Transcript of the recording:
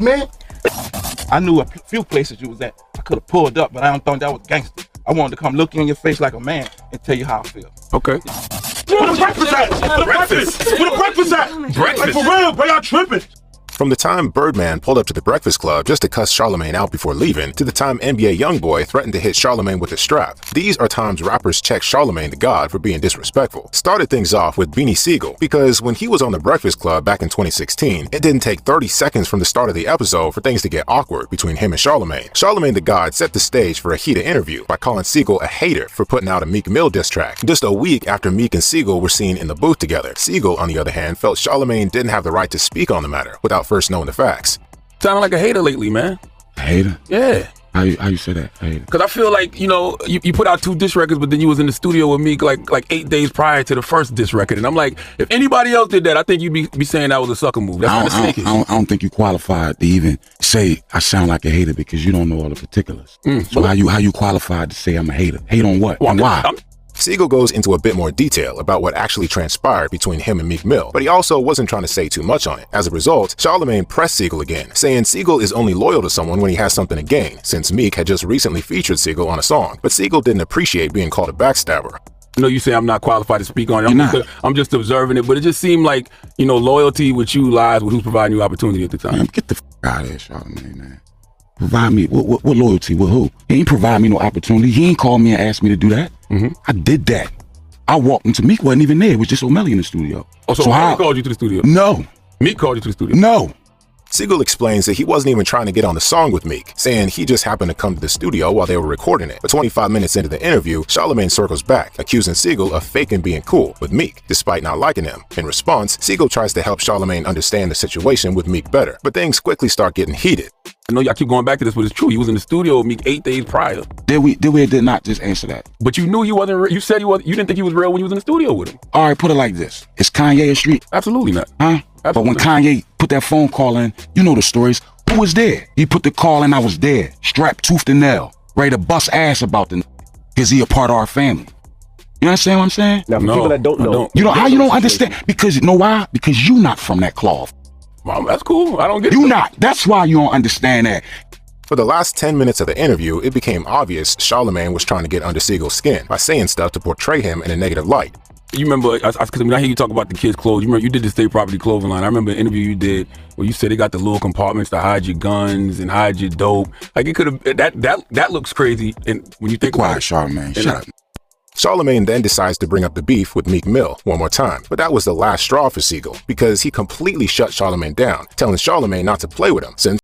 Man, I knew a few places you was at. I could have pulled up, but I don't think that was gangster. I wanted to come look you in your face like a man and tell you how I feel. Okay. Where the breakfast at? Where the breakfast? Where the breakfast at? Breakfast. Like for real, bro, y'all tripping. From the time Birdman pulled up to the Breakfast Club just to cuss Charlamagne out before leaving, to the time NBA Youngboy threatened to hit Charlamagne with a strap, these are times rappers check Charlamagne the God for being disrespectful. Started things off with Beanie Sigel, because when he was on the Breakfast Club back in 2016, it didn't take 30 seconds from the start of the episode for things to get awkward between him and Charlamagne. Charlamagne the God set the stage for a heated interview by calling Sigel a hater for putting out a Meek Mill diss track, just a week after Meek and Sigel were seen in the booth together. Sigel, on the other hand, felt Charlamagne didn't have the right to speak on the matter without first knowing the facts. Sounding like a hater lately, man. A hater? Yeah. How you say that? A hater? Cause I feel like, you know, you put out 2 diss records, but then you was in the studio with me like 8 days prior to the first diss record. And I'm like, if anybody else did that, I think you'd be saying that was a sucker move. That's what the snake is. I don't think you qualified to even say I sound like a hater because you don't know all the particulars. So how you qualified to say I'm a hater? Hate on what? Well, and why? Sigel goes into a bit more detail about what actually transpired between him and Meek Mill, but he also wasn't trying to say too much on it. As a result, Charlamagne pressed Sigel again, saying Sigel is only loyal to someone when he has something to gain, since Meek had just recently featured Sigel on a song, but Sigel didn't appreciate being called a backstabber. You know, you say I'm not qualified to speak on it. I'm just observing it, but it just seemed like, you know, loyalty with you lies with who's providing you opportunity at the time. Man, get the out of here, Charlamagne, man. Provide me, what loyalty, with who? He ain't provide me no opportunity. He ain't called me and asked me to do that. I did that. I walked into Meek, wasn't even there. It was just O'Malley in the studio. Oh, so how called you to the studio? No. Meek called you to the studio? No. Sigel explains that he wasn't even trying to get on the song with Meek, saying he just happened to come to the studio while they were recording it. But 25 minutes into the interview, Charlamagne circles back, accusing Sigel of faking being cool with Meek, despite not liking him. In response, Sigel tries to help Charlamagne understand the situation with Meek better, but things quickly start getting heated. I know y'all keep going back to this, but it's true. He was in the studio with Meek 8 days prior. Did not just answer that. But you knew he wasn't. You said he was. You didn't think he was real when you was in the studio with him. All right, put it like this: is Kanye a street? Absolutely not. Huh? Absolutely. But when Kanye put that phone call in, you know the stories. Who was there? He put the call in. I was there, strapped tooth and nail, ready to bust ass about the because he a part of our family. You understand what I'm saying? Now, for people that don't know, you know how you don't understand? Because you know why? Because you not from that cloth. Mom, that's cool. I don't get it. You not. That's why you don't understand that. For the last 10 minutes of the interview, it became obvious Charlamagne was trying to get under Sigel's skin by saying stuff to portray him in a negative light. You remember, because I hear you talk about the kids' clothes. You remember you did the State Property clothing line. I remember an interview you did where you said they got the little compartments to hide your guns and hide your dope. Like it could have that looks crazy. And when you think about it, Charlamagne, shut up. Charlamagne then decides to bring up the beef with Meek Mill one more time, but that was the last straw for Sigel because he completely shut Charlamagne down, telling Charlamagne not to play with him since